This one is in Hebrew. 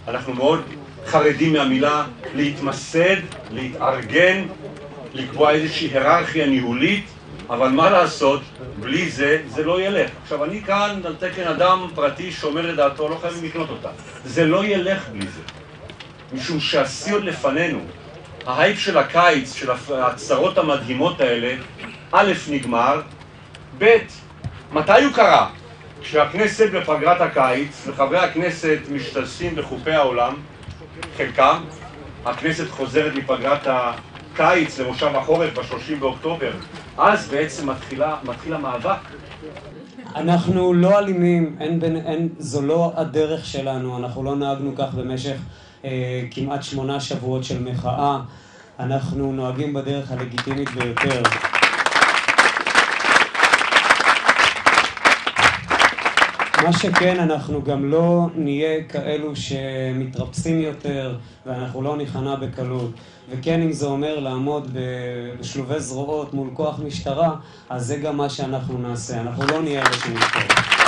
אנחנו מאוד חרדים מהמילה להתמסד, להתארגן, לקבוע איזושהי היררכיה ניהולית, אבל מה לעשות, בלי זה, זה לא ילך. עכשיו, אני כאן על תקן אדם פרטי שאומר את דעתו, לא חייבים לקנות אותה. זה לא ילך בלי זה. משום שהשיא עוד לפנינו, ההייפ של הקיץ, של ההצהרות המדהימות האלה, א' נגמר, ב' מתי הוא קרה? כשהכנסת בפגרת הקיץ, וחברי הכנסת משתלסים בחופי העולם, חלקם, הכנסת חוזרת מפגרת הקיץ למושב החורף ב-30 באוקטובר, אז בעצם מתחיל המאבק. אנחנו לא אלימים, זו לא הדרך שלנו, אנחנו לא נהגנו כך במשך כמעט 8 שבועות של מחאה, אנחנו נוהגים בדרך הלגיטימית ביותר. מה שכן, אנחנו גם לא נהיה כאלו שמתרפסים יותר, ואנחנו לא ניכנע בקלות. וכן, אם זה אומר לעמוד בשלובי זרועות מול כוח משטרה, אז זה גם מה שאנחנו נעשה. אנחנו לא נהיה אלה שנזכור.